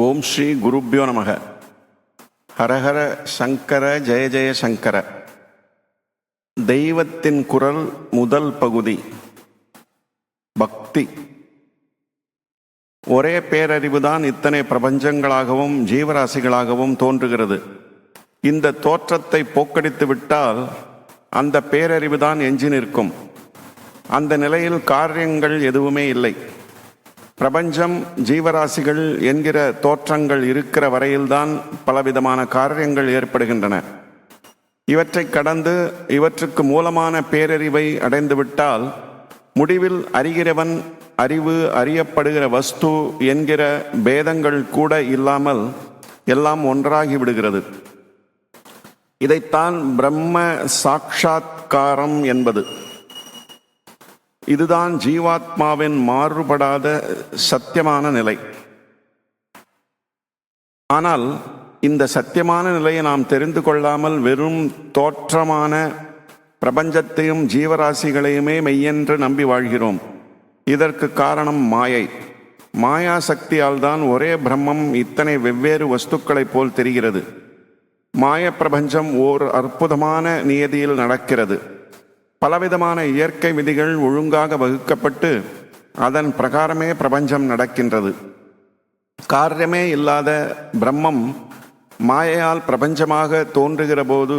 ஓம் ஸ்ரீ குருப்யோ நமக. ஹரஹர சங்கர ஜெய ஜெய சங்கர. தெய்வத்தின் குரல் முதல் பகுதி பக்தி. ஒரே பேரறிவுதான் இத்தனை பிரபஞ்சங்களாகவும் ஜீவராசிகளாகவும் தோன்றுகிறது. இந்த தோற்றத்தை போக்கடித்து விட்டால் அந்த பேரறிவுதான் எஞ்சி நிற்கும். அந்த நிலையில் காரியங்கள் எதுவுமே இல்லை. பிரபஞ்சம், ஜீவராசிகள் என்கிற தோற்றங்கள் இருக்கிற வரையில்தான் பலவிதமான காரியங்கள் ஏற்படுகின்றன. இவற்றை கடந்து இவற்றுக்கு மூலமான பேரறிவை அடைந்துவிட்டால் முடிவில் அறிகிறவன், அறிவு, அறியப்படுகிற வஸ்து என்கிற பேதங்கள் கூட இல்லாமல் எல்லாம் ஒன்றாகி விடுகிறது. இதைத்தான் பிரம்ம சாட்சாத்காரம் என்பது. இதுதான் ஜீவாத்மாவின் மாறுபடாத சத்தியமான நிலை. ஆனால் இந்த சத்தியமான நிலையை நாம் தெரிந்து கொள்ளாமல் வெறும் தோற்றமான பிரபஞ்சத்தையும் ஜீவராசிகளையுமே மெய்யென்று நம்பி வாழ்கிறோம். இதற்கு காரணம் மாயை. மாயா சக்தியால் தான் ஒரே பிரம்மம் இத்தனை வெவ்வேறு வஸ்துக்களைப் போல் தெரிகிறது. மாய பிரபஞ்சம் ஓர் அற்புதமான நியதியில் நடக்கிறது. பலவிதமான இயற்கை விதிகள் ஒழுங்காக வகுக்கப்பட்டு அதன் பிரகாரமே பிரபஞ்சம் நடக்கின்றது. காரியமே இல்லாத பிரம்மம் மாயையால் பிரபஞ்சமாக தோன்றுகிற போது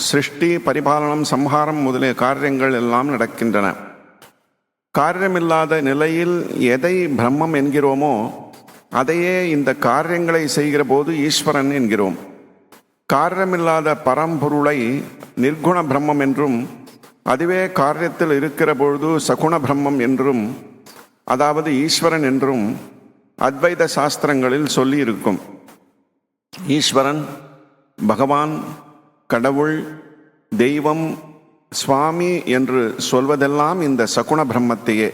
சிருஷ்டி, பரிபாலனம், சம்ஹாரம் முதலிய காரியங்கள் எல்லாம் நடக்கின்றன. காரியமில்லாத நிலையில் எதை பிரம்மம் என்கிறோமோ அதையே இந்த காரியங்களை செய்கிற போது ஈஸ்வரன் என்கிறோம். காரியமில்லாத பரம்பொருளை நிர்குண பிரம்மம் என்றும், அதுவே காரியத்தில் இருக்கிற பொழுது சகுண பிரம்மம் என்றும், அதாவது ஈஸ்வரன் என்றும் அத்வைத சாஸ்திரங்களில் சொல்லி இருக்கும். ஈஸ்வரன், பகவான், கடவுள், தெய்வம், சுவாமி என்று சொல்வதெல்லாம் இந்த சகுண பிரம்மத்தையே.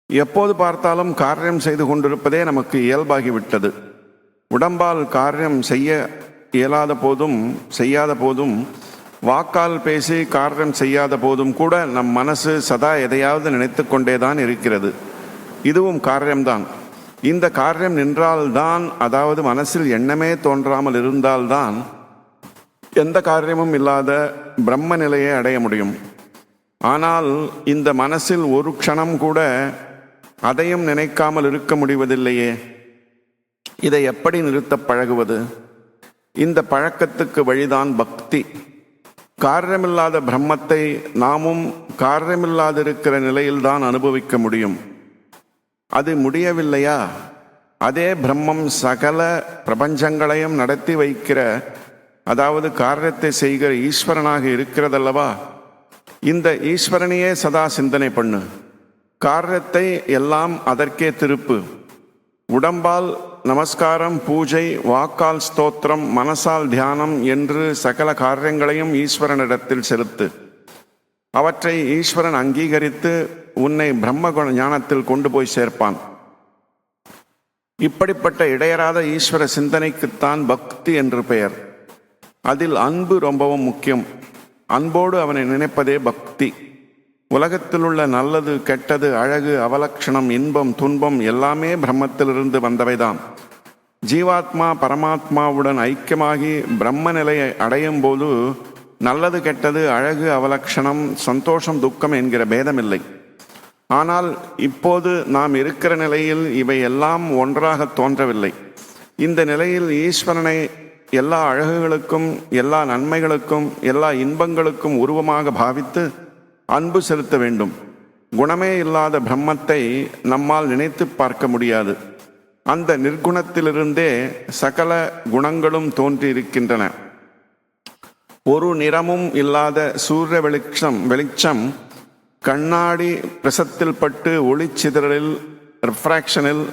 எப்போது பார்த்தாலும் காரியம் செய்து கொண்டிருப்பதே நமக்கு இயல்பாகிவிட்டது. உடம்பால் காரியம் செய்ய இயலாத போதும், செய்யாத போதும், வாக்கால் பேசி காரியம் செய்யாத போதும் கூட நம் மனசு சதா எதையாவது நினைத்து கொண்டேதான் இருக்கிறது. இதுவும் காரியம்தான். இந்த காரியம் நின்றால்தான், அதாவது மனசில் எண்ணமே தோன்றாமல் இருந்தால்தான் எந்த காரியமும் இல்லாத பிரம்ம நிலையை அடைய முடியும். ஆனால் இந்த மனசில் ஒரு க்ஷணம் கூட அதையும் நினைக்காமல் இருக்க முடிவதில்லையே. இதை எப்படி நிறுத்த பழகுவது? இந்த பழக்கத்துக்கு வழிதான் பக்தி. காரியமில்லாத பிரம்மத்தை நாமும் காரியமில்லாதிருக்கிற நிலையில்தான் அனுபவிக்க முடியும். அது முடியவில்லையா? அதே பிரம்மம் சகல பிரபஞ்சங்களையும் நடத்தி வைக்கிற, அதாவது காரியத்தை செய்கிற ஈஸ்வரனாக இருக்கிறதல்லவா? இந்த ஈஸ்வரனையே சதா சிந்தனை பண்ணு. காரியத்தை எல்லாம் அதற்கே திருப்பு. உடம்பால் நமஸ்காரம், பூஜை, வாக்கால் ஸ்தோத்திரம், மனசால் தியானம் என்று சகல காரியங்களையும் ஈஸ்வரனிடத்தில் செலுத்து. அவற்றை ஈஸ்வரன் அங்கீகரித்து உன்னை பிரம்ம ஞானத்தில் கொண்டு போய் சேர்ப்பான். இப்படிப்பட்ட இடையறாத ஈஸ்வர சிந்தனைக்குத்தான் பக்தி என்று பெயர். அதில் அன்பு ரொம்பவும் முக்கியம். அன்போடு அவனை நினைப்பதே பக்தி. உலகத்தில் உள்ள நல்லது, கெட்டது, அழகு, அவலட்சணம், இன்பம், துன்பம் எல்லாமே பிரம்மத்திலிருந்து வந்தவைதான். ஜீவாத்மா பரமாத்மாவுடன் ஐக்கியமாகி பிரம்ம நிலையை அடையும் போது நல்லது, கெட்டது, அழகு, அவலட்சணம், சந்தோஷம், துக்கம் என்கிற பேதமில்லை. ஆனால் இப்போது நாம் இருக்கிற நிலையில் இவை எல்லாம் ஒன்றாக தோன்றவில்லை. இந்த நிலையில் ஈஸ்வரனை எல்லா அழகுகளுக்கும், எல்லா நன்மைகளுக்கும், எல்லா இன்பங்களுக்கும் உருவமாக பாவித்து அன்பு செலுத்த வேண்டும். குணமே இல்லாத பிரம்மத்தை நம்மால் நினைத்து பார்க்க முடியாது. அந்த நிர்குணத்திலிருந்தே சகல குணங்களும் தோன்றியிருக்கின்றன. ஒரு நிறமும் இல்லாத சூரிய வெளிச்சம் கண்ணாடி பிரசத்தில் பட்டு ஒளிச்சிதறலில், ரிஃப்ராக்ஷனில்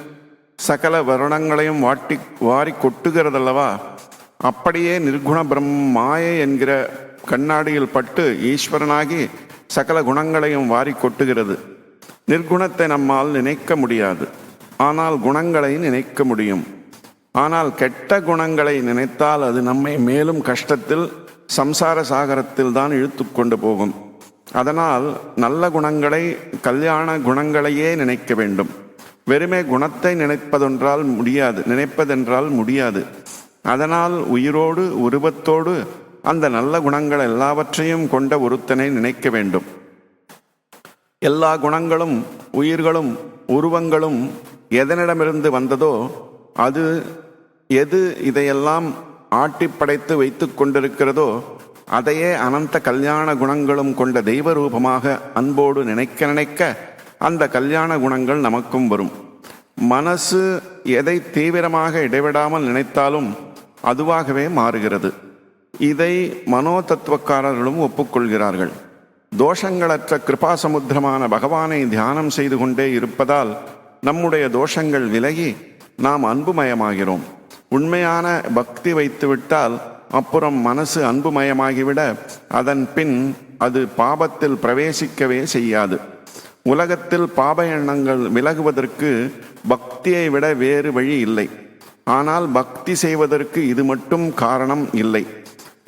சகல வருணங்களையும் வாரி கொட்டுகிறதல்லவா? அப்படியே நிர்குண மாயை என்கிற கண்ணாடியில் பட்டு ஈஸ்வரனாகி சகல குணங்களையும் வாரி கொட்டுகிறது. நிர்குணத்தை நம்மால் நினைக்க முடியாது. ஆனால் குணங்களை நினைக்க முடியும். ஆனால் கெட்ட குணங்களை நினைத்தால் அது நம்மை மேலும் கஷ்டத்தில், சம்சார சாகரத்தில் தான் இழுத்து கொண்டு போகும். அதனால் நல்ல குணங்களை, கல்யாண குணங்களையே நினைக்க வேண்டும். வெறுமே குணத்தை நினைப்பதென்றால் முடியாது. அதனால் உயிரோடு உருவத்தோடு அந்த நல்ல குணங்கள் எல்லாவற்றையும் கொண்ட ஒருத்தனை நினைக்க வேண்டும். எல்லா குணங்களும் உயிர்களும் உருவங்களும் எதனிடமிருந்து வந்ததோ எது இதையெல்லாம் ஆட்டிப்படைத்து வைத்து கொண்டிருக்கிறதோ அதையே அனந்த கல்யாண குணங்களும் கொண்ட தெய்வ ரூபமாக அன்போடு நினைக்க அந்த கல்யாண குணங்கள் நமக்கும் வரும். மனசு எதை தீவிரமாக இடைவிடாமல் நினைத்தாலும் அதுவாகவே மாறுகிறது. இதை மனோ தத்துவக்காரர்களும் ஒப்புக்கொள்கிறார்கள். தோஷங்களற்ற கிருபாசமுத்திரமான பகவானை தியானம் செய்து கொண்டே இருப்பதால் நம்முடைய தோஷங்கள் விலகி நாம் அன்புமயமாகிறோம். உண்மையான பக்தி வைத்துவிட்டால் அப்புறம் மனசு அன்புமயமாகிவிட அதன் பின் அது பாபத்தில் பிரவேசிக்கவே செய்யாது. உலகத்தில் பாப எண்ணங்கள் விலகுவதற்கு பக்தியை விட வேறு வழி இல்லை. ஆனால் பக்தி செய்வதற்கு இது மட்டும் காரணம் இல்லை.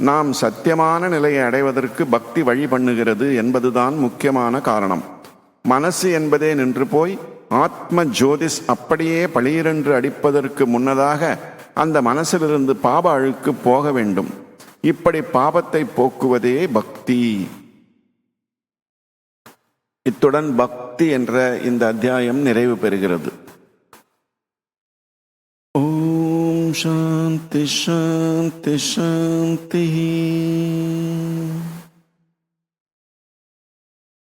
நாம் சத்தியமான நிலையை அடைவதற்கு பக்தி வழி பண்ணுகிறது என்பதுதான் முக்கியமான காரணம். மனசு என்பதே நின்று போய் ஆத்ம ஜோதிஸ் அப்படியே பளீரென்று அடிப்பதற்கு முன்னதாக அந்த மனசிலிருந்து பாப அழுக்கு போக வேண்டும். இப்படி பாபத்தை போக்குவதே பக்தி. இத்துடன் பக்தி என்ற இந்த அத்தியாயம் நிறைவு பெறுகிறது. ஓம் சாந்தி சாந்தி சாந்தி.